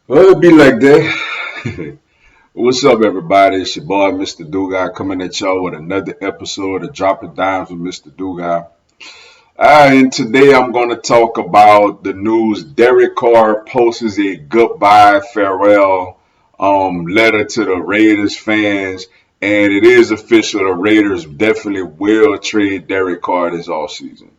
Well, it'd be like that. What's up, everybody? It's your boy, Mr. Dugai, coming at y'all with another episode of Dropping Dimes with Mr. Dugai. And today I'm going to talk about the news. Derek Carr posts a goodbye, farewell letter to the Raiders fans. And it is official, the Raiders definitely will trade Derek Carr this offseason.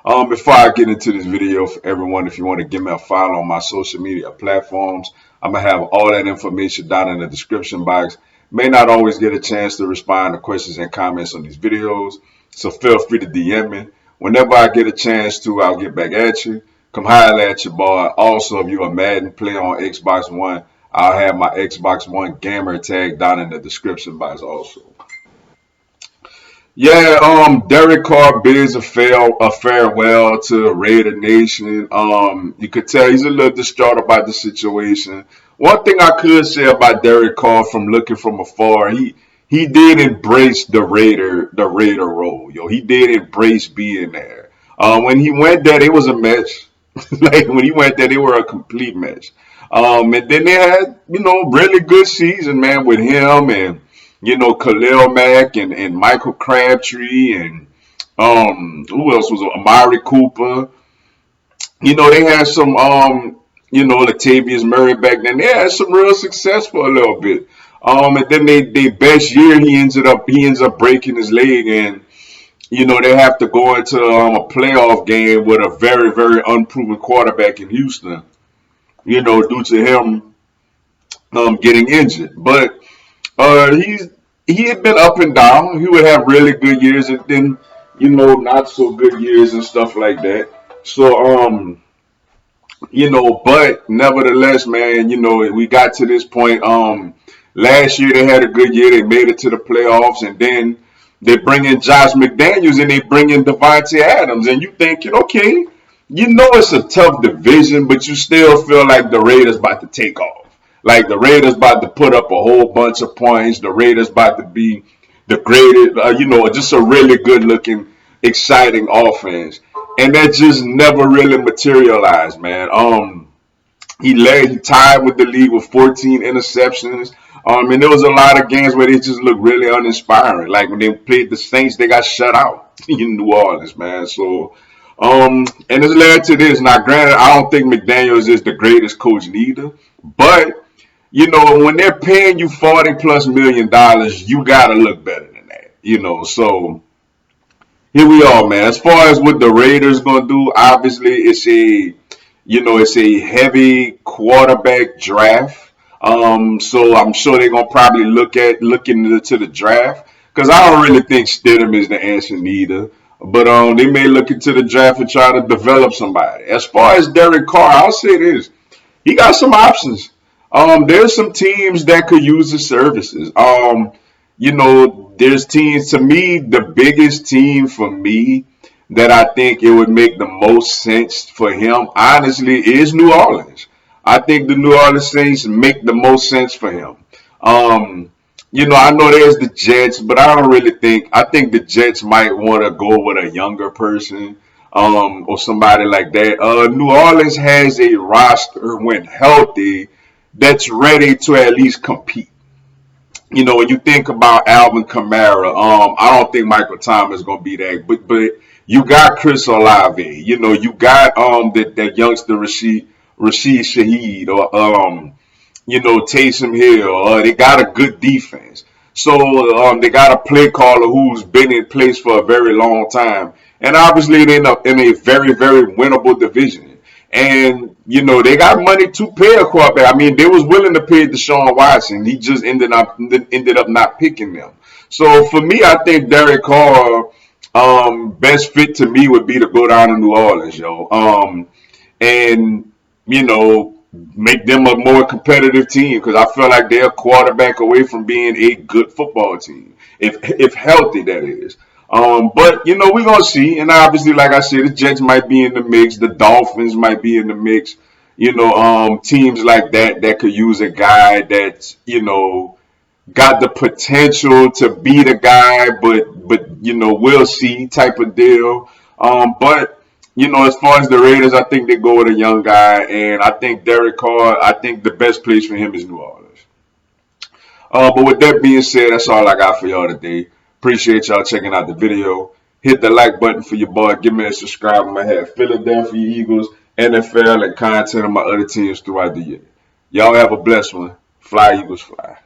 Before I get into this video, for everyone, if you want to give me a follow on my social media platforms, I'm gonna have all that information down in the description box. May not always get a chance to respond to questions and comments on these videos, so feel free to DM me. Whenever I get a chance to, I'll get back at you. Come holler at your boy. Also, if you're a Madden player on Xbox One, I'll have my Xbox One gamer tag down in the description box also. Yeah, Derek Carr bids a farewell to Raider Nation. You could tell he's a little distraught about the situation. One thing I could say about Derek Carr from looking from afar, he did embrace the Raider role. Yo, he did embrace being there. When he went there, it was a mess. Like when he went there, they were a complete mess. And then they had, really good season, man, with him and Khalil Mack and Michael Crabtree and who else was Amari Cooper. They had some Latavius Murray back then. They had some real success for a little bit. And then they best year he ends up breaking his leg and they have to go into a playoff game with a very, very unproven quarterback in Houston, due to him getting injured. But he had been up and down. He would have really good years and then not so good years and stuff like that. So but nevertheless, man, we got to this point. Last year they had a good year. They made it to the playoffs, and then they bring in Josh McDaniels and they bring in Devontae Adams, and you thinking, okay, it's a tough division, but you still feel like the Raiders about to take off. Like the Raiders about to put up a whole bunch of points. The Raiders about to be the greatest, just a really good looking, exciting offense. And that just never really materialized, man. He tied with the league with 14 interceptions. And there was a lot of games where they just looked really uninspiring. Like when they played the Saints, they got shut out in New Orleans, man. So, and it's led to this. Now, granted, I don't think McDaniels is the greatest coach neither, but when they're paying you $40+ million, you gotta look better than that. So here we are, man. As far as what the Raiders gonna do, obviously it's a heavy quarterback draft. So I'm sure they're gonna probably look into the draft because I don't really think Stidham is the answer neither. But they may look into the draft and try to develop somebody. As far as Derek Carr, I'll say this: he got some options. There's some teams that could use his services. There's teams. To me, the biggest team for me that I think it would make the most sense for him, honestly, is New Orleans. I think the New Orleans Saints make the most sense for him. I know there's the Jets, but I don't really think. I think the Jets might want to go with a younger person, or somebody like that. New Orleans has a roster when healthy that's ready to at least compete. When you think about Alvin Kamara, I don't think Michael Thomas is gonna be that, but you got Chris Olave, you got that youngster Rashid Shaheed or Taysom Hill. They got a good defense, so they got a play caller who's been in place for a very long time, and obviously they're in a very, very winnable division. And they got money to pay a quarterback. I mean, they was willing to pay Deshaun Watson. He just ended up not picking them. So for me, I think Derek Carr, best fit to me would be to go down to New Orleans, yo. And make them a more competitive team because I feel like they're a quarterback away from being a good football team, if healthy, that is. But we're gonna see, and obviously, like I said, the Jets might be in the mix, the Dolphins might be in the mix. Teams like that could use a guy that's got the potential to be the guy, but we'll see type of deal. But as far as the Raiders, I think they go with a young guy, and I think Derek Carr. I think the best place for him is New Orleans. But with that being said, that's all I got for y'all today. Appreciate y'all checking out the video. Hit the like button for your boy. Give me a subscribe. I'm gonna have Philadelphia Eagles, NFL, and content of my other teams throughout the year. Y'all have a blessed one. Fly Eagles, fly.